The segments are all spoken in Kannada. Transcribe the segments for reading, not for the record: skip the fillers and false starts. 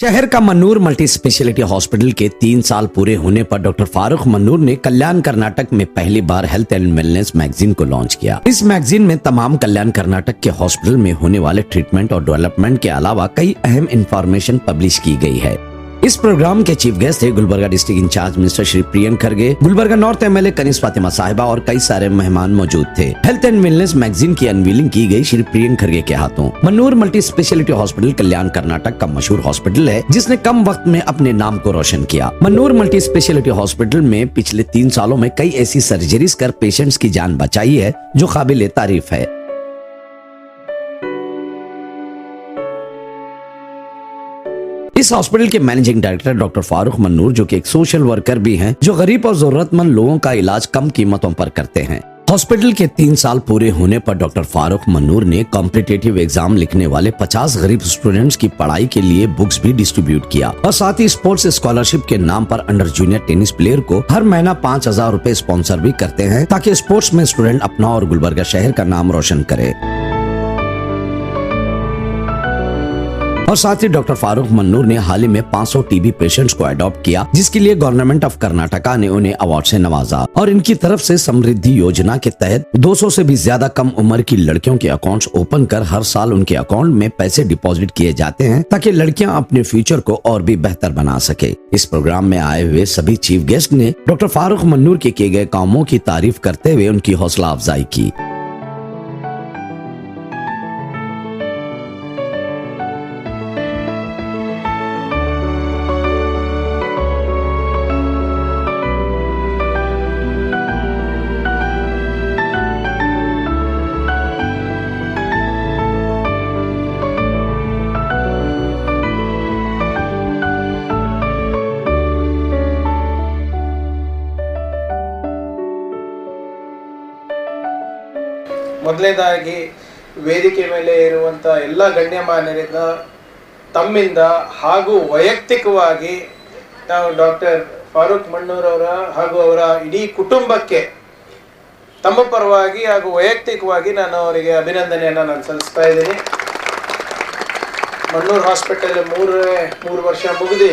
शहर का मन्नूर मल्टी स्पेशलिटी हॉस्पिटल के 3 साल पूरे होने पर डॉक्टर फारूक मन्नूर ने कल्याण कर्नाटक में पहली बार हेल्थ एंड वेलनेस मैगजीन को लॉन्च किया। इस मैगजीन में तमाम कल्याण कर्नाटक के हॉस्पिटल में होने वाले ट्रीटमेंट और डेवलपमेंट के अलावा कई अहम इंफॉर्मेशन पब्लिश की गई है। इस प्रोग्राम के चीफ गेस्ट थे Gulbarga district in-charge mister Shri Priyank Kharge, Gulbarga north MLA Kaneez Fatima Sahiba और कई सारे मेहमान मौजूद थे। हेल्थ एंड वेलनेस मैगजीन की अनवीलिंग की गई श्री प्रियंक खरगे के हाथों। Mannur multi speciality hospital Kalyan Karnataka का मशहूर हॉस्पिटल है जिसने कम वक्त में अपने नाम को रोशन किया। मन्नूर मल्टी स्पेशलिटी हॉस्पिटल में पिछले 3 सालों में कई ऐसी सर्जरीज कर पेशेंट्स की जान बचाई है जो काबिल तारीफ है। इस हॉस्पिटल के managing director doctor Farooq Mannur, जो कि एक सोशल वर्कर भी हैं, जो गरीब और जरूरतमंद लोगों का इलाज कम कीमतों पर करते हैं। हॉस्पिटल के 3 साल पूरे होने पर डॉक्टर फारूक मन्नूर ने कॉम्पिटिटिव एग्जाम लिखने वाले 50 गरीब स्टूडेंट्स की पढ़ाई के लिए बुक्स भी डिस्ट्रीब्यूट किया और साथ ही स्पोर्ट्स स्कॉलरशिप के नाम पर अंडर जूनियर टेनिस प्लेयर को हर महीना 5,000 रुपए स्पॉन्सर भी करते हैं ताकि स्पोर्ट्स में स्टूडेंट अपना और गुलबर्गा शहर का नाम रोशन करे। और साथ ही डॉक्टर फारूक मन्नूर ने हाल ही में 500 टीबी पेशेंट्स को अडॉप्ट किया, जिसके लिए गवर्नमेंट ऑफ कर्नाटका ने उन्हें अवार्ड से नवाजा और इनकी तरफ से समृद्धि योजना के तहत 200 से भी ज्यादा कम उम्र की लड़कियों के अकाउंट्स ओपन कर हर साल उनके अकाउंट में पैसे डिपॉजिट किए जाते हैं ताकि लड़कियां अपने फ्यूचर को और भी बेहतर बना सके। इस प्रोग्राम में आए हुए सभी चीफ गेस्ट ने डॉक्टर फारूक मन्नूर के किए गए कामों की तारीफ करते हुए उनकी हौसला अफजाई की। ಮೊದಲನೇದಾಗಿ ವೇದಿಕೆ ಮೇಲೆ ಇರುವಂಥ ಎಲ್ಲ ಗಣ್ಯಮಾನ್ಯರಿಂದ ತಮ್ಮಿಂದ ಹಾಗೂ ವೈಯಕ್ತಿಕವಾಗಿ ನಾವು ಡಾಕ್ಟರ್ ಫಾರೂಕ್ ಮನ್ನೂರ್ ಅವರ ಹಾಗೂ ಅವರ ಇಡೀ ಕುಟುಂಬಕ್ಕೆ ತಮ್ಮ ಪರವಾಗಿ ಹಾಗೂ ವೈಯಕ್ತಿಕವಾಗಿ ನಾನು ಅವರಿಗೆ ಅಭಿನಂದನೆಯನ್ನು ನಾನು ಸಲ್ಲಿಸ್ತಾ ಇದ್ದೀನಿ। ಮನ್ನೂರ್ ಹಾಸ್ಪಿಟಲ್ 3 ವರ್ಷ ಮುಗಿದು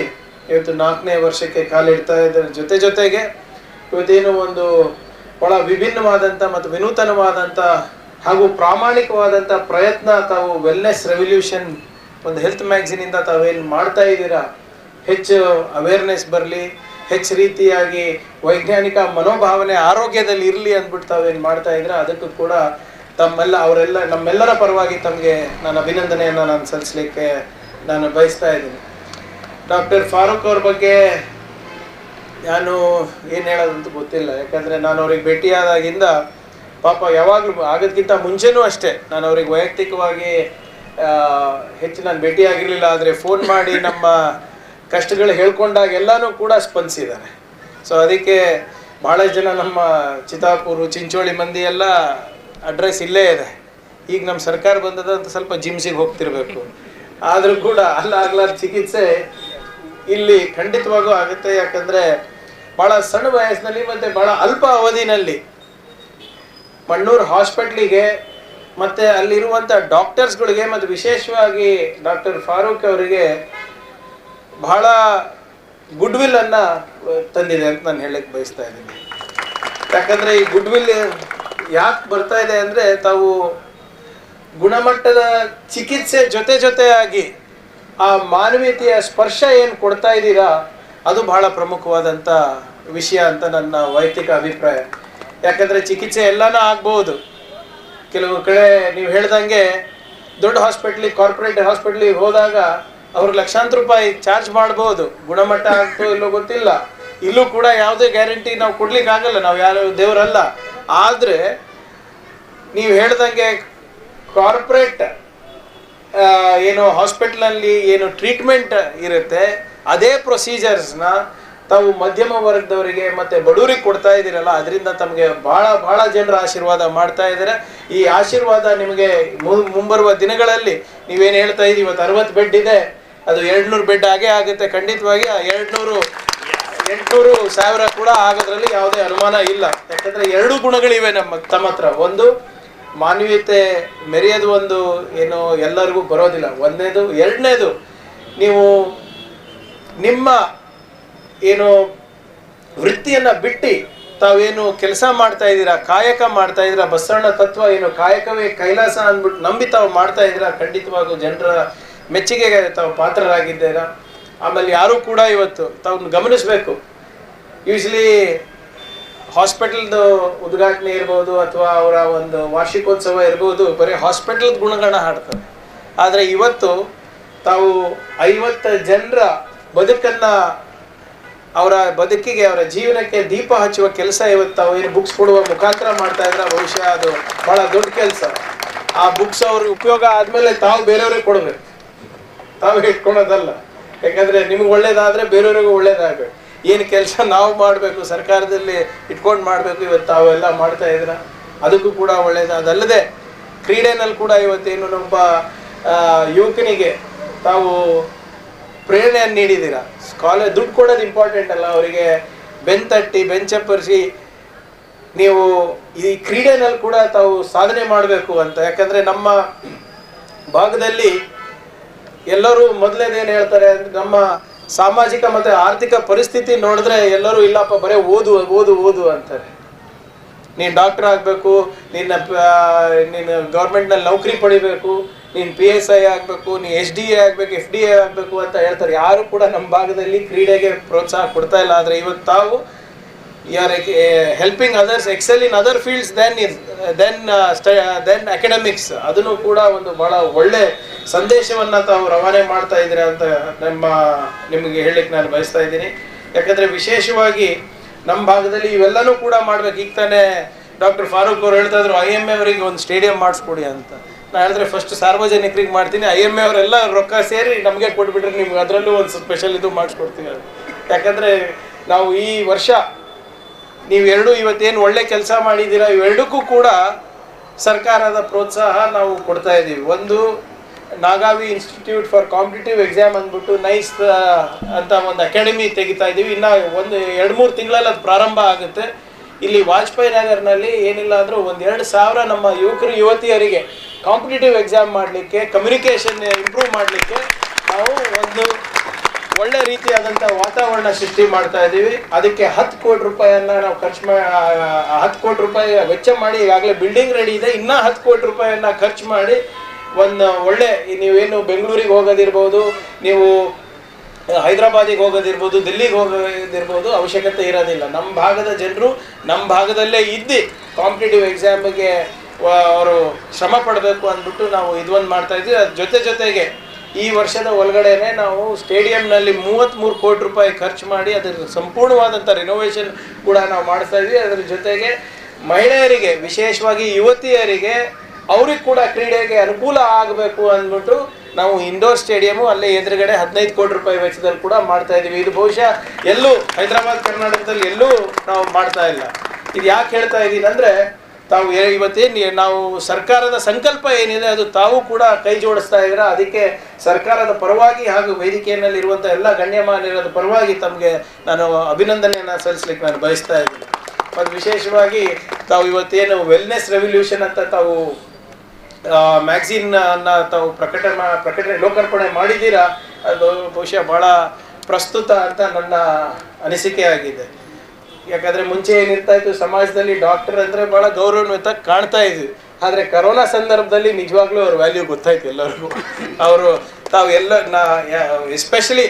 ಇವತ್ತು 4ನೇ ವರ್ಷಕ್ಕೆ ಕಾಲಿಡ್ತಾ ಇದ್ದಾರೆ। ಜೊತೆಗೆ ಇವತ್ತೇನು ಒಂದು ಬಹಳ ವಿಭಿನ್ನವಾದಂಥ ಮತ್ತು ವಿನೂತನವಾದಂಥ ಹಾಗೂ ಪ್ರಾಮಾಣಿಕವಾದಂಥ ಪ್ರಯತ್ನ ತಾವು ವೆಲ್ನೆಸ್ ರೆವಲ್ಯೂಷನ್ ಒಂದು ಹೆಲ್ತ್ ಮ್ಯಾಗಝೀನಿಂದ ತಾವೇನು ಮಾಡ್ತಾ ಇದ್ದೀರಾ, ಹೆಚ್ಚು ಅವೇರ್ನೆಸ್ ಬರಲಿ, ಹೆಚ್ಚು ರೀತಿಯಾಗಿ ವೈಜ್ಞಾನಿಕ ಮನೋಭಾವನೆ ಆರೋಗ್ಯದಲ್ಲಿ ಇರಲಿ ಅಂದ್ಬಿಟ್ಟು ತಾವೇನು ಮಾಡ್ತಾ ಇದ್ದೀರಾ, ಅದಕ್ಕೂ ಕೂಡ ನಮ್ಮೆಲ್ಲರ ಪರವಾಗಿ ತಮಗೆ ನಾನು ಅಭಿನಂದನೆಯನ್ನು ನಾನು ಸಲ್ಲಿಸಲಿಕ್ಕೆ ನಾನು ಬಯಸ್ತಾ ಇದ್ದೀನಿ। ಡಾಕ್ಟರ್ ಫಾರೂಕ್ ಅವ್ರ ಬಗ್ಗೆ ನಾನು ಏನು ಹೇಳೋದಂತ ಗೊತ್ತಿಲ್ಲ, ಯಾಕಂದರೆ ನಾನು ಅವ್ರಿಗೆ ಭೇಟಿಯಾದಾಗಿಂದ ಪಾಪ ಯಾವಾಗಲೂ ಆಗೋದಕ್ಕಿಂತ ಮುಂಚೆನೂ ಅಷ್ಟೇ ನಾನು ಅವ್ರಿಗೆ ವೈಯಕ್ತಿಕವಾಗಿ ಹೆಚ್ಚು ನಾನು ಭೇಟಿಯಾಗಿರಲಿಲ್ಲ, ಆದರೆ ಫೋನ್ ಮಾಡಿ ನಮ್ಮ ಕಷ್ಟಗಳು ಹೇಳ್ಕೊಂಡಾಗ ಎಲ್ಲನೂ ಕೂಡ ಸ್ಪಂದಿಸಿದ್ದಾರೆ। ಸೊ ಅದಕ್ಕೆ ಭಾಳಷ್ಟು ಜನ ನಮ್ಮ ಚಿತ್ತಾಪುರ ಚಿಂಚೋಳಿ ಮಂದಿ ಎಲ್ಲ ಅಡ್ರೆಸ್ ಇಲ್ಲೇ ಇದೆ। ಈಗ ನಮ್ಮ ಸರ್ಕಾರ ಬಂದದ ಅಂತ ಸ್ವಲ್ಪ ಜಿಮ್ಸಿಗೆ ಹೋಗ್ತಿರ್ಬೇಕು, ಆದರೂ ಕೂಡ ಅಲ್ಲಾಗ್ಲಾರ ಚಿಕಿತ್ಸೆ ಇಲ್ಲಿ ಖಂಡಿತವಾಗೂ ಆಗುತ್ತೆ। ಯಾಕಂದರೆ ಭಾಳ ಸಣ್ಣ ವಯಸ್ಸಿನಲ್ಲಿ ಮತ್ತು ಭಾಳ ಅಲ್ಪ ಅವಧಿನಲ್ಲಿ ಮನ್ನೂರ್ ಹಾಸ್ಪಿಟ್ಲಿಗೆ ಮತ್ತು ಅಲ್ಲಿರುವಂಥ ಡಾಕ್ಟರ್ಸ್ಗಳಿಗೆ ಮತ್ತು ವಿಶೇಷವಾಗಿ ಡಾಕ್ಟರ್ ಫಾರೂಕ್ ಅವರಿಗೆ ಬಹಳ ಗುಡ್ವಿಲ್ಲನ್ನು ತಂದಿದೆ ಅಂತ ನಾನು ಹೇಳಕ್ಕೆ ಬಯಸ್ತಾ ಇದ್ದೀನಿ। ಯಾಕಂದರೆ ಈ ಗುಡ್ವಿಲ್ ಯಾಕೆ ಬರ್ತಾ ಇದೆ ಅಂದರೆ ತಾವು ಗುಣಮಟ್ಟದ ಚಿಕಿತ್ಸೆ ಜೊತೆಯಾಗಿ ಆ ಮಾನವೀಯತೆಯ ಸ್ಪರ್ಶ ಏನು ಕೊಡ್ತಾ ಇದ್ದೀರಾ ಅದು ಬಹಳ ಪ್ರಮುಖವಾದಂಥ ವಿಷಯ ಅಂತ ನನ್ನ ವೈಯಕ್ತಿಕ ಅಭಿಪ್ರಾಯ। ಯಾಕಂದರೆ ಚಿಕಿತ್ಸೆ ಎಲ್ಲನೂ ಆಗ್ಬೋದು, ಕೆಲವು ಕಡೆ ನೀವು ಹೇಳ್ದಂಗೆ ದೊಡ್ಡ ಹಾಸ್ಪಿಟ್ಲಿಗೆ ಕಾರ್ಪೊರೇಟ್ ಹಾಸ್ಪಿಟ್ಲಿಗೆ ಹೋದಾಗ ಅವ್ರಿಗೆ ಲಕ್ಷಾಂತರ ರೂಪಾಯಿ ಚಾರ್ಜ್ ಮಾಡ್ಬೋದು, ಗುಣಮಟ್ಟ ಆಗ್ತೋ ಇಲ್ಲೋ ಗೊತ್ತಿಲ್ಲ, ಇಲ್ಲೂ ಕೂಡ ಯಾವುದೇ ಗ್ಯಾರಂಟಿ ನಾವು ಕೊಡ್ಲಿಕ್ಕೆ ಆಗಲ್ಲ, ನಾವು ಯಾರು ದೇವರಲ್ಲ। ಆದರೆ ನೀವು ಹೇಳ್ದಂಗೆ ಕಾರ್ಪೊರೇಟ್ ಏನು ಹಾಸ್ಪಿಟ್ಲಲ್ಲಿ ಏನು ಟ್ರೀಟ್ಮೆಂಟ್ ಇರುತ್ತೆ ಅದೇ ಪ್ರೊಸೀಜರ್ಸ್ನ ತಾವು ಮಧ್ಯಮ ವರ್ಗದವರಿಗೆ ಮತ್ತು ಬಡವರಿಗೆ ಕೊಡ್ತಾ ಇದ್ದೀರಲ್ಲ, ಅದರಿಂದ ತಮಗೆ ಭಾಳ ಜನರ ಆಶೀರ್ವಾದ ಮಾಡ್ತಾ ಇದ್ದಾರೆ। ಈ ಆಶೀರ್ವಾದ ನಿಮಗೆ ಮುಂಬರುವ ದಿನಗಳಲ್ಲಿ ನೀವೇನು ಹೇಳ್ತಾ ಇದ್ದೀವಿ, ಇವತ್ತು 60 ಬೆಡ್ ಇದೆ, ಅದು 200 ಬೆಡ್ ಆಗೇ ಆಗುತ್ತೆ ಖಂಡಿತವಾಗಿ। 800 1000 ಕೂಡ ಆಗೋದ್ರಲ್ಲಿ ಯಾವುದೇ ಅನುಮಾನ ಇಲ್ಲ। ಯಾಕಂದರೆ 2 ಗುಣಗಳಿವೆ ತಮ್ಮ ಹತ್ರ, ಒಂದು ಮಾನವೀಯತೆ ಮೆರೆಯೋದು ಒಂದು ಏನು ಎಲ್ಲರಿಗೂ ಬರೋದಿಲ್ಲ, ಒಂದನೇದು, ಎರಡನೇದು ನೀವು ನಿಮ್ಮ ಏನು ವೃತ್ತಿಯನ್ನು ಬಿಟ್ಟು ತಾವೇನು ಕೆಲಸ ಮಾಡ್ತಾ ಇದ್ದೀರಾ, ಕಾಯಕ ಮಾಡ್ತಾ ಇದ್ದೀರಾ, ಬಸವಣ್ಣ ತತ್ವ ಏನು ಕಾಯಕವೇ ಕೈಲಾಸ ಅಂದ್ಬಿಟ್ಟು ನಂಬಿ ತಾವು ಮಾಡ್ತಾ ಇದ್ದೀರಾ, ಖಂಡಿತವಾಗೂ ಜನರ ಮೆಚ್ಚುಗೆಗೆ ತಾವು ಪಾತ್ರರಾಗಿದ್ದೀರಾ. ಆಮೇಲೆ ಯಾರೂ ಕೂಡ ಇವತ್ತು ತಾವು ಗಮನಿಸಬೇಕು, ಯೂಶ್ವಲಿ ಹಾಸ್ಪಿಟಲ್ದು ಉದ್ಘಾಟನೆ ಇರ್ಬೋದು ಅಥವಾ ಅವರ ಒಂದು ವಾರ್ಷಿಕೋತ್ಸವ ಇರ್ಬೋದು, ಬರೀ ಹಾಸ್ಪಿಟಲ್ದ ಗುಣಗಾನ ಹಾಡ್ತಾರೆ. ಆದರೆ ಇವತ್ತು ತಾವು 50 ಜನರ ಬದುಕನ್ನು, ಅವರ ಬದುಕಿಗೆ, ಅವರ ಜೀವನಕ್ಕೆ ದೀಪ ಹಚ್ಚುವ ಕೆಲಸ ಇವತ್ತು ತಾವು ಏನು ಬುಕ್ಸ್ ಕೊಡುವ ಮುಖಾಂತರ ಮಾಡ್ತಾ ಇದ್ರೆ ಬಹುಶಃ ಅದು ಭಾಳ ದೊಡ್ಡ ಕೆಲಸ. ಆ ಬುಕ್ಸ್ ಅವ್ರಿಗೆ ಉಪಯೋಗ ಆದಮೇಲೆ ತಾವು ಬೇರೆಯವ್ರಿಗೆ ಕೊಡಬೇಕು, ತಾವು ಇಟ್ಕೊಳೋದಲ್ಲ. ಯಾಕಂದರೆ ನಿಮ್ಗೆ ಒಳ್ಳೇದಾದರೆ ಬೇರೆಯವ್ರಿಗೂ ಒಳ್ಳೇದಾಗಬೇಕು. ಏನು ಕೆಲಸ ನಾವು ಮಾಡಬೇಕು, ಸರ್ಕಾರದಲ್ಲಿ ಇಟ್ಕೊಂಡು ಮಾಡಬೇಕು, ಇವತ್ತು ತಾವೆಲ್ಲ ಮಾಡ್ತಾ ಇದ್ರ ಅದಕ್ಕೂ ಕೂಡ ಒಳ್ಳೇದು. ಅದಲ್ಲದೆ ಕ್ರೀಡೆನಲ್ಲಿ ಕೂಡ ಇವತ್ತೇನು ಒಬ್ಬ ಯುವಕನಿಗೆ ತಾವು ಪ್ರೇರಣೆಯನ್ನು ನೀಡಿದ್ದೀರಾ. ದುಡ್ಡು ಕೊಡೋದು ಇಂಪಾರ್ಟೆಂಟ್ ಅಲ್ಲ, ಅವರಿಗೆ ಬೆಂತಟ್ಟಿ ಬೆಂಚಪ್ಪರಿಸಿ ನೀವು ಈ ಕ್ರೀಡೆನಲ್ಲಿ ಕೂಡ ತಾವು ಸಾಧನೆ ಮಾಡಬೇಕು ಅಂತ. ಯಾಕಂದರೆ ನಮ್ಮ ಭಾಗದಲ್ಲಿ ಎಲ್ಲರೂ ಮೊದಲೇದೇನು ಹೇಳ್ತಾರೆ ಅಂದರೆ, ನಮ್ಮ ಸಾಮಾಜಿಕ ಮತ್ತು ಆರ್ಥಿಕ ಪರಿಸ್ಥಿತಿ ನೋಡಿದ್ರೆ ಎಲ್ಲರೂ ಇಲ್ಲಪ್ಪ ಬರೀ ಓದು ಓದು ಓದು ಅಂತಾರೆ. ನೀನು ಡಾಕ್ಟರ್ ಆಗಬೇಕು, ನೀನು ಗೌರ್ಮೆಂಟ್ನಲ್ಲಿ ನೌಕರಿ ಪಡಿಬೇಕು, ನೀನು PSI ಆಗಬೇಕು, ನೀನು SDA ಆಗಬೇಕು, FDA ಆಗಬೇಕು ಅಂತ ಹೇಳ್ತಾರೆ. ಯಾರು ಕೂಡ ನಮ್ಮ ಭಾಗದಲ್ಲಿ ಕ್ರೀಡೆಗೆ ಪ್ರೋತ್ಸಾಹ ಕೊಡ್ತಾ ಇಲ್ಲ. ಆದರೆ ಇವತ್ತು ತಾವು are helping others excel in other fields then academics. ಅದನ್ನು ಕೂಡ ಒಂದು ಭಾಳ ಒಳ್ಳೆ ಸಂದೇಶವನ್ನು ತಾವು ರವಾನೆ ಮಾಡ್ತಾ ಇದ್ದೀರಾ ಅಂತ ನಿಮಗೆ ಹೇಳಲಿಕ್ಕೆ ನಾನು ಬಯಸ್ತಾ ಇದ್ದೀನಿ. ಯಾಕಂದರೆ ವಿಶೇಷವಾಗಿ ನಮ್ಮ ಭಾಗದಲ್ಲಿ ಇವೆಲ್ಲನೂ ಕೂಡ ಮಾಡ್ಬೇಕು. ಈಗ ತಾನೇ ಡಾಕ್ಟರ್ ಫಾರೂಕ್ ಅವರು ಹೇಳ್ತಾ ಇದ್ರು IMA ಅವರಿಗೆ ಒಂದು ಸ್ಟೇಡಿಯಂ ಮಾಡಿಸ್ಕೊಡಿ ಅಂತ. ನಾನು ಹೇಳಿದ್ರೆ ಫಸ್ಟ್ ಸಾರ್ವಜನಿಕರಿಗೆ ಮಾಡ್ತೀನಿ, IMA ಅವರೆಲ್ಲ ರೊಕ್ಕ ಸೇರಿ ನಮಗೆ ಕೊಟ್ಬಿಟ್ರೆ ನಿಮ್ಗೆ ಅದರಲ್ಲೂ ಒಂದು ಸ್ಪೆಷಲ್ ಇದು ಮಾಡಿಸ್ಕೊಡ್ತೀವಿ. ಯಾಕಂದರೆ ನಾವು ಈ ವರ್ಷ ನೀವೆರಡು ಇವತ್ತೇನು ಒಳ್ಳೆ ಕೆಲಸ ಮಾಡಿದ್ದೀರಾ, ಇವೆರಡಕ್ಕೂ ಕೂಡ ಸರ್ಕಾರದ ಪ್ರೋತ್ಸಾಹ ನಾವು ಕೊಡ್ತಾ ಇದ್ದೀವಿ. ಒಂದು Nagavi institute for competitive exam ಅಂದ್ಬಿಟ್ಟು ನೈಸ್ ಅಂತ ಒಂದು ಅಕಾಡೆಮಿ ತೆಗಿತಾ ಇದ್ದೀವಿ. ಇನ್ನು 1-2-3 ತಿಂಗಳಲ್ಲಿ ಅದು ಪ್ರಾರಂಭ ಆಗುತ್ತೆ. ಇಲ್ಲಿ ವಾಜಪೇಯಿ ನಗರ್ನಲ್ಲಿ ಏನಿಲ್ಲ ಅಂದರೂ 1,2,000 ನಮ್ಮ ಯುವಕರು ಯುವತಿಯರಿಗೆ ಕಾಂಪಿಟೇಟಿವ್ ಎಕ್ಸಾಮ್ ಮಾಡಲಿಕ್ಕೆ, ಕಮ್ಯುನಿಕೇಷನ್ ಇಂಪ್ರೂವ್ ಮಾಡಲಿಕ್ಕೆ ನಾವು ಒಂದು ಒಳ್ಳೆ ರೀತಿಯಾದಂಥ ವಾತಾವರಣ ಸೃಷ್ಟಿ ಮಾಡ್ತಾ ಇದ್ದೀವಿ. ಅದಕ್ಕೆ 10 ಕೋಟಿ ರೂಪಾಯಿಯನ್ನು ನಾವು 10 ಕೋಟಿ ರೂಪಾಯಿ ವೆಚ್ಚ ಮಾಡಿ ಈಗಾಗಲೇ ಬಿಲ್ಡಿಂಗ್ ರೆಡಿ ಇದೆ. ಇನ್ನೂ 10 ಕೋಟಿ ರೂಪಾಯಿಯನ್ನು ಖರ್ಚು ಮಾಡಿ ಒಂದು ಒಳ್ಳೆ, ನೀವೇನು ಬೆಂಗಳೂರಿಗೆ ಹೋಗೋದಿರ್ಬೋದು, ನೀವು ಹೈದರಾಬಾದಿಗೆ ಹೋಗೋದಿರ್ಬೋದು, ದಿಲ್ಲಿಗೆ ಹೋಗೋದಿರ್ಬೋದು, ಅವಶ್ಯಕತೆ ಇರೋದಿಲ್ಲ. ನಮ್ಮ ಭಾಗದ ಜನರು ನಮ್ಮ ಭಾಗದಲ್ಲೇ ಇದ್ದು ಕಾಂಪಿಟೇಟಿವ್ ಎಕ್ಸಾಮಿಗೆ ಅವರು ಶ್ರಮ ಪಡಬೇಕು ಅಂದ್ಬಿಟ್ಟು ನಾವು ಇದೊಂದು ಮಾಡ್ತಾ ಇದ್ವಿ. ಅದ್ರ ಜೊತೆಗೆ ಈ ವರ್ಷದ ಒಳಗಡೆನೆ ನಾವು ಸ್ಟೇಡಿಯಂನಲ್ಲಿ 33 ಕೋಟಿ ರೂಪಾಯಿ ಖರ್ಚು ಮಾಡಿ ಅದರ ಸಂಪೂರ್ಣವಾದಂಥ ರಿನೋವೇಷನ್ ಕೂಡ ನಾವು ಮಾಡ್ತಾ ಇದ್ವಿ. ಅದರ ಜೊತೆಗೆ ಮಹಿಳೆಯರಿಗೆ, ವಿಶೇಷವಾಗಿ ಯುವತಿಯರಿಗೆ, ಅವ್ರಿಗೆ ಕೂಡ ಕ್ರೀಡೆಗೆ ಅನುಕೂಲ ಆಗಬೇಕು ಅಂದ್ಬಿಟ್ಟು ನಾವು ಇಂಡೋರ್ ಸ್ಟೇಡಿಯಮು ಅಲ್ಲೇ ಎದುರುಗಡೆ 15 ಕೋಟಿ ರೂಪಾಯಿ ವೆಚ್ಚದಲ್ಲಿ ಕೂಡ ಮಾಡ್ತಾ ಇದ್ದೀವಿ. ಇದು ಬಹುಶಃ ಎಲ್ಲೂ ಹೈದರಾಬಾದ್ ಕರ್ನಾಟಕದಲ್ಲಿ ಎಲ್ಲೂ ನಾವು ಮಾಡ್ತಾ ಇಲ್ಲ. ಇದು ಯಾಕೆ ಹೇಳ್ತಾ ಇದ್ದೀನಿ ಅಂದರೆ, ತಾವು ಇವತ್ತೇನು ನಾವು ಸರ್ಕಾರದ ಸಂಕಲ್ಪ ಏನಿದೆ ಅದು ತಾವು ಕೂಡ ಕೈ ಜೋಡಿಸ್ತಾ ಇದ್ದೀರಾ. ಅದಕ್ಕೆ ಸರ್ಕಾರದ ಪರವಾಗಿ ಹಾಗೂ ವೇದಿಕೆಯಲ್ಲಿರುವಂಥ ಎಲ್ಲ ಗಣ್ಯಮಾನ್ಯರ ಪರವಾಗಿ ತಮಗೆ ನಾನು ಅಭಿನಂದನೆಯನ್ನು ಸಲ್ಲಿಸ್ಲಿಕ್ಕೆ ನಾನು ಬಯಸ್ತಾ ಇದ್ದೀನಿ. ಮತ್ತು ವಿಶೇಷವಾಗಿ ತಾವು ಇವತ್ತೇನು ವೆಲ್ನೆಸ್ ರೆವಲ್ಯೂಷನ್ ಅಂತ ತಾವು ಮ್ಯಾಗ್ಝಿನ್ನ ತಾವು ಪ್ರಕಟಣೆ ಲೋಕಾರ್ಪಣೆ ಮಾಡಿದ್ದೀರಾ, ಅದು ಬಹುಶಃ ಭಾಳ ಪ್ರಸ್ತುತ ಅಂತ ನನ್ನ ಅನಿಸಿಕೆ ಆಗಿದೆ. ಯಾಕಂದರೆ ಮುಂಚೆ ಏನಿರ್ತಾ ಇತ್ತು, ಸಮಾಜದಲ್ಲಿ ಡಾಕ್ಟರ್ ಅಂದರೆ ಭಾಳ ಗೌರವಾನ್ವಿತ ಕಾಣ್ತಾ ಇದ್ವಿ. ಆದರೆ ಕರೋನಾ ಸಂದರ್ಭದಲ್ಲಿ ನಿಜವಾಗ್ಲೂ ಅವ್ರ ವ್ಯಾಲ್ಯೂ ಗೊತ್ತಾಯ್ತು ಎಲ್ಲರಿಗೂ. ಅವರು ತಾವು ಎಸ್ಪೆಷಲಿ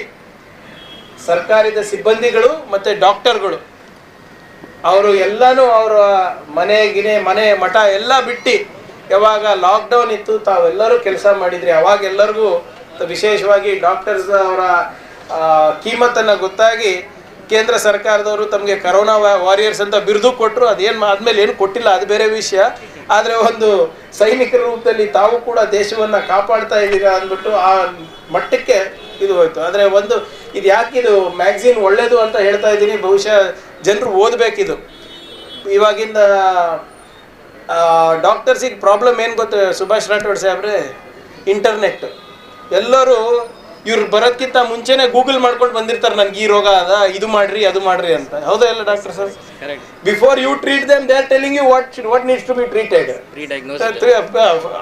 ಸರ್ಕಾರದ ಸಿಬ್ಬಂದಿಗಳು ಮತ್ತು ಡಾಕ್ಟರ್ಗಳು ಅವರು ಎಲ್ಲನೂ ಅವರ ಮನೆ ಮಠ ಎಲ್ಲ ಬಿಟ್ಟು ಯಾವಾಗ ಲಾಕ್ಡೌನ್ ಇತ್ತು ತಾವೆಲ್ಲರೂ ಕೆಲಸ ಮಾಡಿದ್ರಿ. ಅವಾಗ ಎಲ್ಲರಿಗೂ ವಿಶೇಷವಾಗಿ ಡಾಕ್ಟರ್ಸ್ ಅವರ ಕೀಮತ್ತನ್ನು ಗೊತ್ತಾಗಿ ಕೇಂದ್ರ ಸರ್ಕಾರದವರು ತಮಗೆ ಕರೋನಾ ವಾರಿಯರ್ಸ್ ಅಂತ ಬಿರುದು ಕೊಟ್ಟರು. ಅದೇನು ಆದಮೇಲೆ ಏನು ಕೊಟ್ಟಿಲ್ಲ, ಅದು ಬೇರೆ ವಿಷಯ. ಆದರೆ ಒಂದು ಸೈನಿಕರ ರೂಪದಲ್ಲಿ ತಾವು ಕೂಡ ದೇಶವನ್ನು ಕಾಪಾಡ್ತಾ ಇದ್ದೀರಾ ಅಂದ್ಬಿಟ್ಟು ಆ ಮಟ್ಟಕ್ಕೆ ಇದು ಹೋಯ್ತು. ಆದರೆ ಇದು ಯಾಕಿದು ಮ್ಯಾಗ್ಝಿನ್ ಒಳ್ಳೆಯದು ಅಂತ ಹೇಳ್ತಾ ಇದ್ದೀನಿ, ಬಹುಶಃ ಜನರು ಓದಬೇಕಿದು. ಇವಾಗಿಂದ ಡಾಕ್ಟರ್ಸಿಗೆ ಪ್ರಾಬ್ಲಮ್ ಏನು ಗೊತ್ತು ಸುಭಾಷ್ ರಾಠೋಡ್ ಸಾಹೇಬ್ರೆ, ಇಂಟರ್ನೆಟ್. ಎಲ್ಲರೂ ಇವ್ರು ಬರೋದಕ್ಕಿಂತ ಮುಂಚೆನೇ ಗೂಗಲ್ ಮಾಡ್ಕೊಂಡು ಬಂದಿರ್ತಾರೆ, ನನಗೆ ಈ ರೋಗ ಅದ, ಇದು ಮಾಡ್ರಿ ಅದು ಮಾಡ್ರಿ ಅಂತ. ಹೌದಾ ಇಲ್ಲ doctor sir? Before you treat them they are telling you what needs to be treated.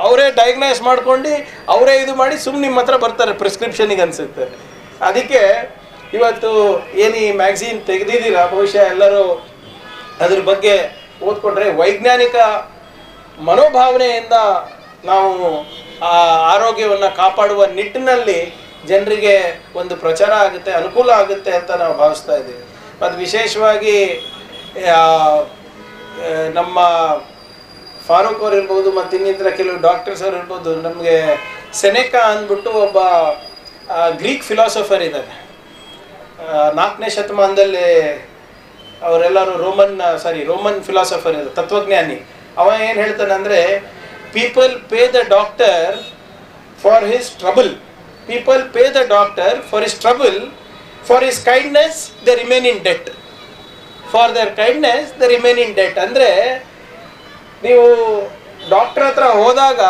ಅವರೇ ಡಯಾಗ್ನೈಸ್ ಮಾಡ್ಕೊಂಡು ಅವರೇ ಇದು ಮಾಡಿ ಸುಮ್ಮನೆ ನಿಮ್ಮ ಹತ್ರ ಬರ್ತಾರೆ ಪ್ರಿಸ್ಕ್ರಿಪ್ಷನಿಗೆ ಅನಿಸುತ್ತೆ. ಅದಕ್ಕೆ ಇವತ್ತು ಏನು ಈ ಮ್ಯಾಗ್ಝಿನ್ ತೆಗೆದಿದ್ದೀರಾ, ಬಹುಶಃ ಎಲ್ಲರೂ ಅದ್ರ ಬಗ್ಗೆ ಓದ್ಕೊಂಡ್ರೆ ವೈಜ್ಞಾನಿಕ ಮನೋಭಾವನೆಯಿಂದ ನಾವು ಆ ಆರೋಗ್ಯವನ್ನು ಕಾಪಾಡುವ ನಿಟ್ಟಿನಲ್ಲಿ ಜನರಿಗೆ ಒಂದು ಪ್ರಚಾರ ಆಗುತ್ತೆ, ಅನುಕೂಲ ಆಗುತ್ತೆ ಅಂತ ನಾವು ಭಾವಿಸ್ತಾ ಇದ್ದೀವಿ. ಮತ್ತು ವಿಶೇಷವಾಗಿ ನಮ್ಮ ಫಾರೂಕ್ ಅವ್ರು ಇರ್ಬೋದು ಮತ್ತು ಇನ್ನಿತರ ಕೆಲವು ಡಾಕ್ಟರ್ಸ್ ಅವ್ರು ಇರ್ಬೋದು. ನಮಗೆ ಸೆನೆಕಾ ಅಂದ್ಬಿಟ್ಟು ಒಬ್ಬ ಗ್ರೀಕ್ ಫಿಲಾಸಫರ್ ಇದ್ದಾರೆ. 4ನೇ ಶತಮಾನದಲ್ಲಿ ಅವರೆಲ್ಲರೂ ರೋಮನ್ ಫಿಲಾಸಫರ್ ಇದ್ದಾರೆ, ತತ್ವಜ್ಞಾನಿ. ಅವ ಏನು ಹೇಳ್ತಾನೆ ಅಂದರೆ, people pay the doctor for his trouble, people pay the doctor for his trouble, for his kindness the remain in debt, for there kindness the remain in debt. ಅಂದರೆ ನೀವು ಡಾಕ್ಟರ್ ಹತ್ರ ಹೋದಾಗ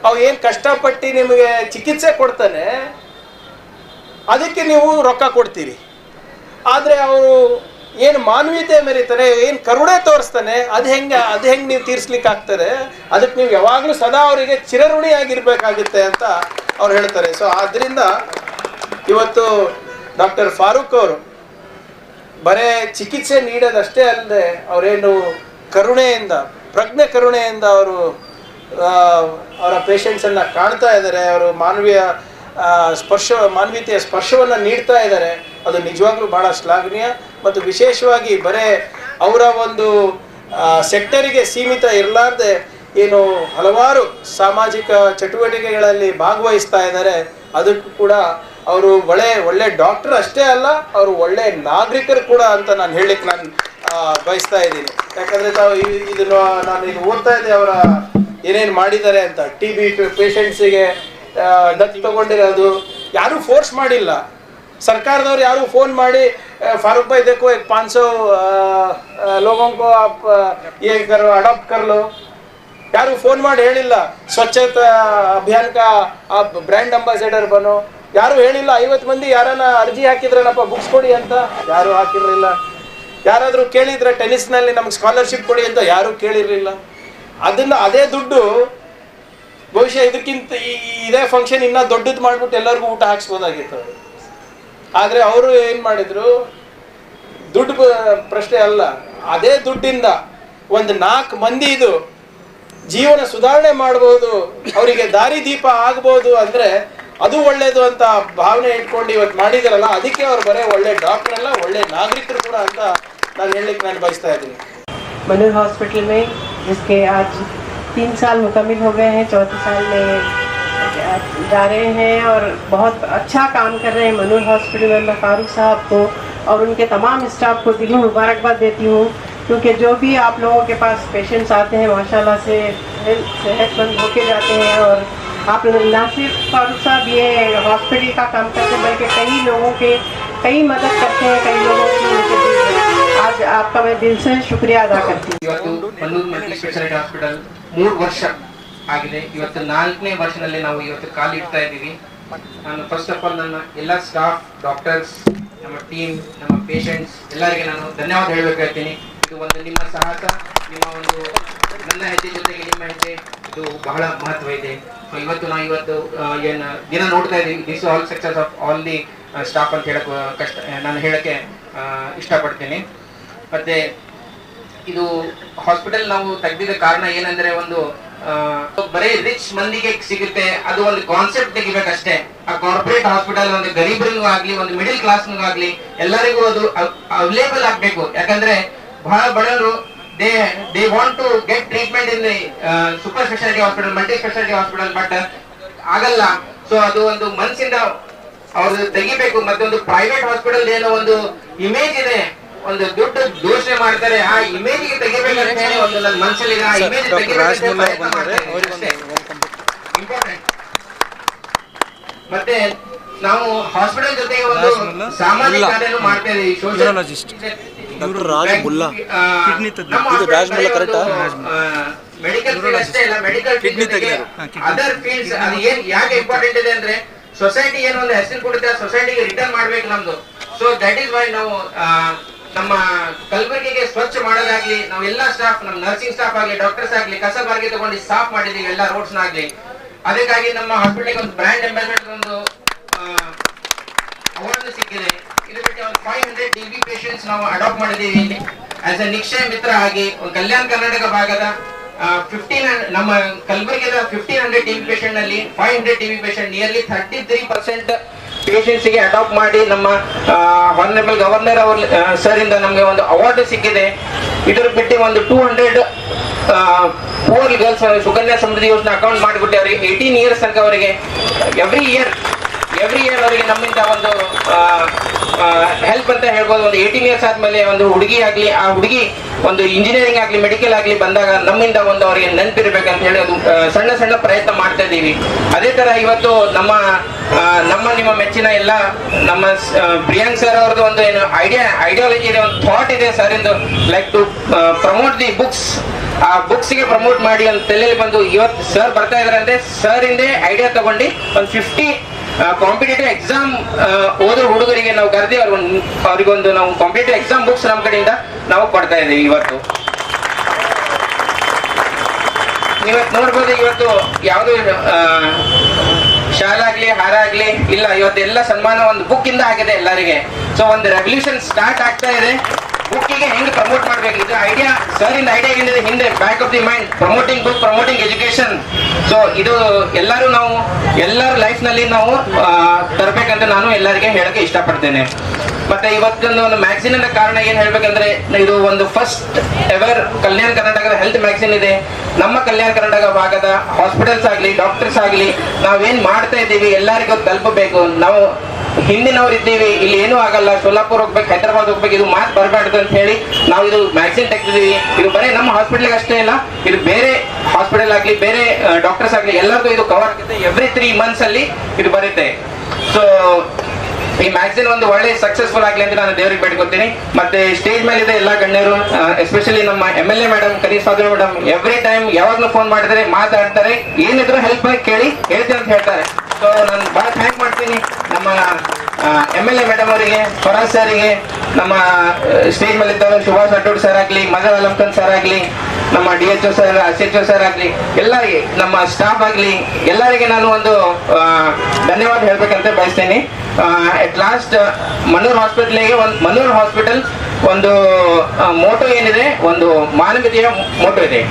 ಅವು ಏನು ಕಷ್ಟಪಟ್ಟು ನಿಮಗೆ ಚಿಕಿತ್ಸೆ ಕೊಡ್ತಾನೆ, ಅದಕ್ಕೆ ನೀವು ರೊಕ್ಕ ಕೊಡ್ತೀರಿ. ಆದರೆ ಅವರು ಏನು ಮಾನವೀಯತೆ ಮೆರೀತಾರೆ, ಏನು ಕರುಣೆ ತೋರಿಸ್ತಾನೆ, ಅದು ಹೆಂಗೆ ನೀವು ತೀರಿಸ್ಲಿಕ್ಕೆ ಆಗ್ತದೆ. ಅದಕ್ಕೆ ನೀವು ಯಾವಾಗಲೂ ಸದಾ ಅವರಿಗೆ ಚಿರಋಣಿಯಾಗಿರ್ಬೇಕಾಗುತ್ತೆ ಅಂತ ಅವ್ರು ಹೇಳ್ತಾರೆ. ಸೊ ಆದ್ದರಿಂದ ಇವತ್ತು ಡಾಕ್ಟರ್ ಫಾರೂಕ್ ಅವರು ಬರೇ ಚಿಕಿತ್ಸೆ ನೀಡೋದಷ್ಟೇ ಅಲ್ಲದೆ ಅವರೇನು ಕರುಣೆಯಿಂದ, ಕರುಣೆಯಿಂದ ಅವರು ಅವರ ಪೇಷಂಟ್ಸನ್ನು ಕಾಣ್ತಾ ಇದ್ದಾರೆ, ಅವರು ಮಾನವೀಯತೆಯ ಸ್ಪರ್ಶವನ್ನು ನೀಡ್ತಾ ಇದ್ದಾರೆ. ಅದು ನಿಜವಾಗ್ಲೂ ಭಾಳ ಶ್ಲಾಘನೀಯ. ಮತ್ತು ವಿಶೇಷವಾಗಿ ಬರೇ ಅವರ ಒಂದು ಸೆಕ್ಟರಿಗೆ ಸೀಮಿತ ಇರಲಾರ್ದೆ ಏನು ಹಲವಾರು ಸಾಮಾಜಿಕ ಚಟುವಟಿಕೆಗಳಲ್ಲಿ ಭಾಗವಹಿಸ್ತಾ ಇದ್ದಾರೆ. ಅದಕ್ಕೂ ಕೂಡ ಅವರು ಒಳ್ಳೆ ಡಾಕ್ಟರ್ ಅಷ್ಟೇ ಅಲ್ಲ, ಅವರು ಒಳ್ಳೆ ನಾಗರಿಕರು ಕೂಡ ಅಂತ ನಾನು ಹೇಳಲಿಕ್ಕೆ ನಾನು ಬಯಸ್ತಾ ಇದ್ದೀನಿ. ಯಾಕಂದರೆ ನಾನು ಇದು ಓದ್ತಾ ಇದ್ದೆ ಅವರ ಏನೇನು ಮಾಡಿದ್ದಾರೆ ಅಂತ. TB ಪೇಷಂಟ್ಸಿಗೆ ದತ್ತು ತಗೊಂಡಿರೋದು ಯಾರೂ ಫೋರ್ಸ್ ಮಾಡಿಲ್ಲ. ಸರ್ಕಾರದವ್ರು ಯಾರು ಫೋನ್ ಮಾಡಿ फारूक भाई देखो 500 लोगों को आप ये करो, अडॉप्ट कर लो, ಯಾರು ಫೋನ್ ಮಾಡಿ ಹೇಳಿಲ್ಲ. ಸ್ವಚ್ಛತಾ ಅಭಿಯಾನಕ आप ಬ್ರ್ಯಾಂಡ್ ಅಂಬಾಸಿಡರ್ ಬನೋ, ಯಾರು ಹೇಳಿಲ್ಲ. 50 ಮಂದಿ ಯಾರನ್ನ ಅರ್ಜಿ ಹಾಕಿದ್ರನಪ್ಪ ಬುಕ್ಸ್ ಕೊಡಿ ಅಂತ, ಯಾರು ಹಾಕಿರಲಿಲ್ಲ. ಯಾರಾದರೂ ಕೇಳಿದ್ರೆ ಟೆನ್ನಿಸ್ನಲ್ಲಿ ನಮ್ಗೆ ಸ್ಕಾಲರ್ಶಿಪ್ ಕೊಡಿ ಅಂತ, ಯಾರೂ ಕೇಳಿರಲಿಲ್ಲ. ಅದೇ ದುಡ್ಡು ಬಹುಶಃ ಇದಕ್ಕಿಂತ ಇದೇ ಫಂಕ್ಷನ್ ಇನ್ನೂ ದೊಡ್ಡದು ಮಾಡಿಬಿಟ್ಟು ಎಲ್ಲರಿಗೂ ಊಟ ಹಾಕ್ಸ್ಬೋದಾಗಿತ್ತು. ಆದರೆ ಅವರು ಏನು ಮಾಡಿದರು, ದುಡ್ಡು ಪ್ರಶ್ನೆ ಅಲ್ಲ, ಅದೇ ದುಡ್ಡಿಂದ ಒಂದು 4 ಮಂದಿದು ಜೀವನ ಸುಧಾರಣೆ ಮಾಡ್ಬೋದು, ಅವರಿಗೆ ದಾರಿ ದೀಪ ಆಗ್ಬೋದು ಅಂದರೆ ಅದು ಒಳ್ಳೇದು ಅಂತ ಭಾವನೆ ಇಟ್ಕೊಂಡು ಇವತ್ತು ಮಾಡಿದಾರಲ್ಲ, ಅದಕ್ಕೆ ಅವ್ರು ಬರೀ ಒಳ್ಳೆ ಡಾಕ್ಟರ್ ಅಲ್ಲ, ಒಳ್ಳೆ ನಾಗರಿಕರು ಕೂಡ ಅಂತ ನಾನು ಹೇಳಲಿಕ್ಕೆ ನಾನು ಬಯಸ್ತಾ ಇದ್ದೀನಿ. मनूर हॉस्पिटल में जिसके आज 3 साल मुकम्मिल हो गए हैं, 4थे साल में जा रहे हैं और बहुत अच्छा काम कर रहे हैं मनूर हॉस्पिटल में। फारूक साहब को और उनके तमाम स्टाफ को दिली मुबारकबाद देती हूँ, क्योंकि जो भी आप लोगों के पास पेशेंट्स आते हैं माशाल्लाह से सेहतमंद होके जाते हैं। और आप ना सिर्फ फारूक साहब ये हॉस्पिटल का काम करते हैं, बल्कि कई लोगों के कई मदद करते हैं, कई लोगों की उनके दिल में। आज आपका मैं दिल से शुक्रिया अदा करती हूँ। मनूर मल्टी स्पेशलिटी हास्पिटल 3 ವರ್ಷ ಆಗಿದೆ. ಇವತ್ತು 4ನೇ ವರ್ಷದಲ್ಲಿ ನಾವು ಇವತ್ತು ಕಾಲಿಡ್ತಾ ಇದ್ದೀವಿ. ನಾನು ಫಸ್ಟ್ ಆಫ್ ಆಲ್ ನನ್ನ ಎಲ್ಲ ಸ್ಟಾಫ್, ಡಾಕ್ಟರ್ಸ್, ನಮ್ಮ ಟೀಮ್, ನಮ್ಮ ಪೇಷಂಟ್ಸ್ ಎಲ್ಲರಿಗೆ ನಾನು ಧನ್ಯವಾದ ಹೇಳಬೇಕಾಗ್ತೀನಿ. ಇದು ಒಂದು ನಿಮ್ಮ ಸಾಹಸ, ನಿಮ್ಮ ಒಂದು ನನ್ನ ಹೆಜ್ಜೆ ಜೊತೆಗೆ ನಿಮ್ಮ ಹೆಜ್ಜೆ, ಇದು ಬಹಳ ಮಹತ್ವ ಇದೆ. ಸೊ ಇವತ್ತು ಏನು ದಿನ ನೋಡ್ತಾ ಇದ್ದೀವಿ, this all success of all the staff ಅಂತ ನಾನು ಹೇಳಕ್ಕೆ ಇಷ್ಟಪಡ್ತೀನಿ. ಮತ್ತೆ ಇದು ಹಾಸ್ಪಿಟಲ್ ನಾವು ತೆಗೆದಿದ್ದ ಕಾರಣ ಏನಂದ್ರೆ, ಒಂದು ಬರೀ ರಿಚ್ ಮಂದಿಗೆ ಸಿಗುತ್ತೆ ಅದು ಒಂದು ಕಾನ್ಸೆಪ್ಟ್ ತೆಗಿಬೇಕಷ್ಟೇ. ಆ ಕಾರ್ಪೊರೇಟ್ ಹಾಸ್ಪಿಟಲ್ ಒಂದು ಗರೀಬರಿಗೂ ಆಗ್ಲಿ, ಒಂದು ಮಿಡಿಲ್ ಕ್ಲಾಸ್ಗೂ ಆಗ್ಲಿ, ಎಲ್ಲರಿಗೂ ಅದು ಅವೈಲೇಬಲ್ ಆಗ್ಬೇಕು. ಯಾಕಂದ್ರೆ ಬಹಳ ಬಡವರು they want to get treatment in the super specialty hospital, multi specialty hospital, but ಆಗಲ್ಲ. ಸೊ ಅದು ಒಂದು ಮನಸ್ಸಿಂದ ಅವ್ರು ತೆಗಿಬೇಕು. ಮತ್ತೆ ಒಂದು ಪ್ರೈವೇಟ್ ಹಾಸ್ಪಿಟಲ್ ಏನೋ ಒಂದು ಇಮೇಜ್ ಇದೆ, ಒಂದು ದೊಡ್ಡ ದೋಷಣೆ ಮಾಡ್ತಾರೆ, ಆ ಇಮೇಜ್ ಗೆ ತೆಗಿಬೇಕಂತ ಹೇಳಿ ಒಂದು ನನ್ನ ಮನಸ್ಸಲ್ಲಿ ಆ ಇಮೇಜ್ ಇಂಪಾರ್ಟೆಂಟ್. ಮತ್ತೆ ನಾವು ಹಾಸ್ಪಿಟಲ್ ಜೊತೆಗೆ ಒಂದು ಸಾಮಾಜಿಕ ಕಾರ್ಯನೂ ಮಾಡ್ತಾ ಇದೀವಿ. ಮೆಡಿಕಲ್ ಫೀಲ್ಡ್ ಅಷ್ಟೇ ಇಲ್ಲ, ಮೆಡಿಕಲ್ ಅದರ್ ಫೀಲ್ಡ್ಸ್ ಅದು ಏನ್ ಯಾಕೆ ಇಂಪಾರ್ಟೆಂಟ್ ಇದೆ ಅಂದ್ರೆ, ಸೊಸೈಟಿ ಏನು ಒಂದು ಹೆಸರು ಕೊಡುತ್ತೆ, ಆ ಸೊಸೈಟಿಗೆ ರಿಟರ್ನ್ ಮಾಡ್ಬೇಕು ನಮ್ದು. ಸೊ ದಟ್ ಈಸ್ ವೈ ನಾವು ನಮ್ಮ ಕಲಬುರಗಿಗೆ ಸ್ವಚ್ಛ ಮಾಡೋದಾಗ್ಲಿ, ನಾವು ಎಲ್ಲಾ ಸ್ಟಾಫ್, ನಮ್ಮ ನರ್ಸಿಂಗ್ ಸ್ಟಾಫ್ ಆಗ್ಲಿ, ಡಾಕ್ಟರ್ಸ್ ಆಗ್ಲಿ, ಕಸ ಬಾರಿಗೆ ತಗೊಂಡು ಸಾಫ್ ಮಾಡಿದೀವಿ ಎಲ್ಲಾ ರೋಡ್ಸ್ ಆಗ್ಲಿ. ಅದಕ್ಕಾಗಿ ನಮ್ಮ ಹಾಸ್ಪಿಟಲ್ ಒಂದು ಬ್ರ್ಯಾಂಡ್ ಅಂಬಾಸಿಡರ್ ಒಂದು ಅವಾರ್ಡ್ ಸಿಕ್ಕಿದೆ. ಇದು ಬಿಟ್ಟು ಒಂದು 500 TB ಪೇಷಂಟ್ಸ್ ನಾವು ಅಡಾಪ್ಟ್ ಮಾಡಿದ್ದೀವಿ ಇಲ್ಲಿ ಆಸ್ ಎ ನಿಕ್ಷಯ ಮಿತ್ರ ಆಗಿ. ಕಲ್ಯಾಣ ಕರ್ನಾಟಕ ಭಾಗದ 15 ನಮ್ಮ ಕಲಬುರಗಿದ 1500 TB ಪೇಷಂಟ್ ನಲ್ಲಿ 500 TB ಪೇಷಂಟ್ ನಿಯರ್ಲಿ 33% ಪೇಷಂಟ್ಸ್ ಗೆ ಅಡಾಪ್ಟ್ ಮಾಡಿ ನಮ್ಮ ಹಾನರಬಲ್ ಗವರ್ನರ್ ಅವ್ರ ಸರ್ ಇಂದ ನಮಗೆ ಒಂದು ಅವಾರ್ಡ್ ಸಿಕ್ಕಿದೆ. ಇದರ ಬಿಟ್ಟು ಒಂದು 200 ಪೂರ್ ಗರ್ಲ್ಸ್ ಸುಕನ್ಯಾ ಸಮೃದ್ಧಿ ಯೋಜನೆ ಅಕೌಂಟ್ ಮಾಡಿಬಿಟ್ಟು ಅವರಿಗೆ 18 ಇಯರ್ಸ್ ತನಕ ಅವರಿಗೆ ಎವ್ರಿ ಇಯರ್ ಅವರಿಗೆ ನಮ್ಮಿಂದ ಒಂದು ಹೆಲ್ಪ್ ಅಂತ ಹೇಳ್ಬೋದು. ಒಂದು 18 ಇಯರ್ಸ್ ಆದ್ಮೇಲೆ ಒಂದು ಹುಡುಗಿ ಆಗ್ಲಿ, ಆ ಹುಡುಗಿ ಒಂದು ಇಂಜಿನಿಯರಿಂಗ್ ಆಗ್ಲಿ ಮೆಡಿಕಲ್ ಆಗ್ಲಿ ಬಂದಾಗ ನಮ್ಮಿಂದ ಒಂದು ಅವರಿಗೆ ನೆನಪಿರ್ಬೇಕಂತ ಹೇಳಿ ಅದು ಸಣ್ಣ ಸಣ್ಣ ಪ್ರಯತ್ನ ಮಾಡ್ತಾ ಇದ್ದೀವಿ. ಅದೇ ತರ ಇವತ್ತು ನಿಮ್ಮ ಮೆಚ್ಚಿನ ಎಲ್ಲ ನಮ್ಮ ಪ್ರಿಯಾಂಕ್ ಸರ್ ಅವ್ರದ್ದು ಒಂದು ಏನು ಐಡಿಯಾಲಜಿ ಇದೆ, ಒಂದು ಥಾಟ್ ಇದೆ ಸರ್ ಇಂದು, like to promote the books. ಆ ಬುಕ್ಸ್ ಗೆ ಪ್ರಮೋಟ್ ಮಾಡಿ ಒಂದು ತಲೆಯಲ್ಲಿ ಬಂದು ಇವತ್ತು ಸರ್ ಬರ್ತಾ ಇದಾರಂತೆ, ಸರ್ ಇಂದೇ ಐಡಿಯಾ ತಗೊಂಡು ಒಂದು 50 ಕಾಂಪಿಟೇಟಿವ್ ಎಕ್ಸಾಮ್ ಓದೋ ಹುಡುಗರಿಗೆ ನಾವು ಕರೆದಿ ಅವ್ರಿಗೊಂದು ನಾವು ಕಾಂಪಿಟೇಟಿವ್ ಎಕ್ಸಾಮ್ ಬುಕ್ಸ್ ನಮ್ಮ ಕಡೆಯಿಂದ ನಾವು ಕೊಡ್ತಾ ಇದ್ದೀವಿ. ಇವತ್ತು ನೋಡ್ಬೋದು, ಇವತ್ತು ಯಾವುದು ಶಾಲಾ ಆಗ್ಲಿ ಹಾರ ಆಗ್ಲಿ ಇಲ್ಲ, ಇವತ್ತೆಲ್ಲ ಸನ್ಮಾನ ಒಂದು ಬುಕ್ ಇಂದ ಆಗಿದೆ ಎಲ್ಲರಿಗೆ. ಸೊ ಒಂದು ರೆವಲ್ಯೂಷನ್ ಸ್ಟಾರ್ಟ್ ಆಗ್ತಾ ಇದೆ. ಬುಕ್ಕಿಗೆ ಹೆಂಗೆ ಪ್ರಮೋಟ್ ಮಾಡ್ಬೇಕು, ಇದು ಐಡಿಯಾ ಸರ್ ಇಂದ ಐಡಿಯಾ ಏನಿದೆ ಹಿಂದೆ back of the mind, promoting book, promoting education. So ಇದು ಎಲ್ಲರ ಲೈಫ್ ನಲ್ಲಿ ನಾವು ತರಬೇಕಂತ ನಾನು ಎಲ್ಲರಿಗೆ ಹೇಳಕ್ಕೆ ಇಷ್ಟಪಡ್ತೇನೆ. ಮತ್ತೆ ಇವತ್ತೊಂದು ಒಂದು ಮ್ಯಾಗ್ಝಿನ್ ಅನ್ನ ಕಾರಣ ಏನ್ ಹೇಳ್ಬೇಕಂದ್ರೆ, ಇದು ಒಂದು ಫಸ್ಟ್ ಎವರ್ ಕಲ್ಯಾಣ ಕರ್ನಾಟಕದ ಹೆಲ್ತ್ ಮ್ಯಾಗ್ಝಿನ್ ಇದೆ. ನಮ್ಮ ಕಲ್ಯಾಣ ಕರ್ನಾಟಕ ಭಾಗದ ಹಾಸ್ಪಿಟಲ್ಸ್ ಆಗ್ಲಿ, ಡಾಕ್ಟರ್ಸ್ ಆಗ್ಲಿ, ನಾವೇನ್ ಮಾಡ್ತಾ ಇದ್ದೀವಿ ಎಲ್ಲರಿಗೂ ತಲುಪಬೇಕು. ನಾವು ಹಿಂದಿನವ್ರು ಇದ್ದೀವಿ, ಇಲ್ಲಿ ಏನೂ ಆಗಲ್ಲ, ಸೋಲಾಪುರ್ ಹೋಗ್ಬೇಕು, ಹೈದರಾಬಾದ್ ಹೋಗ್ಬೇಕು, ಇದು ಮಾತು ಬರಬಾರ್ದು ಅಂತ ಹೇಳಿ ನಾವು ಇದು ಮ್ಯಾಗ್ಝಿನ್ ತೆಗೆದಿದ್ದೀವಿ. ಇದು ಬರೀ ನಮ್ಮ ಹಾಸ್ಪಿಟಲ್ಗೆ ಅಷ್ಟೇ ಇಲ್ಲ, ಇದು ಬೇರೆ ಹಾಸ್ಪಿಟಲ್ ಆಗ್ಲಿ, ಬೇರೆ ಡಾಕ್ಟರ್ಸ್ ಆಗ್ಲಿ ಎಲ್ಲರಿಗೂ ಇದು ಕವರ್ ಆಗುತ್ತೆ. ಎವ್ರಿ 3 months ಅಲ್ಲಿ ಇದು ಬರುತ್ತೆ. ಸೊ ಈ ಮ್ಯಾಗ್ಝಿನ್ ಒಂದು ಒಳ್ಳೆ ಸಕ್ಸಸ್ಫುಲ್ ಆಗ್ಲಿ ಅಂತ ನಾನು ದೇವರಿಗೆ ಬೇಡ್ಕೊತೀನಿ. ಮತ್ತೆ ಸ್ಟೇಜ್ ಮೇಲೆ ಇದೆ ಎಲ್ಲ ಗಣ್ಯರು, ಎಸ್ಪೆಷಲಿ ನಮ್ಮ MLA ಮೇಡಮ್, ಕನೀಸಾಧು ಮೇಡಮ್, ಎವ್ರಿ ಟೈಮ್ ಯಾವಾಗ್ಲೂ ಫೋನ್ ಮಾಡಿದ್ರೆ ಮಾತಾಡ್ತಾರೆ, ಏನಿದ್ರು ಹೆಲ್ಪ್ ಕೇಳಿ ಹೇಳ್ತೀನಿ ಅಂತ ಹೇಳ್ತಾರೆ. ಸೊ ನಾನು ಬಹಳ ಥ್ಯಾಂಕ್ ಮಾಡ್ತೀನಿ ನಮ್ಮ MLA ಮೇಡಮ್ ಅವರಿಗೆ, ಫರಾಜ್ ಸರಿಗೆ, ನಮ್ಮ ಸ್ಟೇಜ್ ಮೇಲೆ ಇದ್ದವರು ಸುಭಾಷ್ ರಾಠೋಡ್ ಸರ್ ಆಗ್ಲಿ, ಮಜಾ ಅಲಂಖನ್ ಸರ್ ಆಗ್ಲಿ, ನಮ್ಮ DHO ಸರ್, SHO ಸರ್ ಆಗ್ಲಿ, ಎಲ್ಲರಿಗೆ, ನಮ್ಮ ಸ್ಟಾಫ್ ಆಗ್ಲಿ, ಎಲ್ಲರಿಗೆ ನಾನು ಒಂದು ಧನ್ಯವಾದ ಹೇಳ್ಬೇಕಂತ ಬಯಸ್ತೇನೆ. ಅಟ್ ಲಾಸ್ಟ್ ಮನೂರ್ ಹಾಸ್ಪಿಟಲ್ ಒಂದು ಮೋಟೋ ಏನಿದೆ, ಒಂದು ಮಾನವೀಯತೆಯ ಮೋಟೋ ಇದೆ.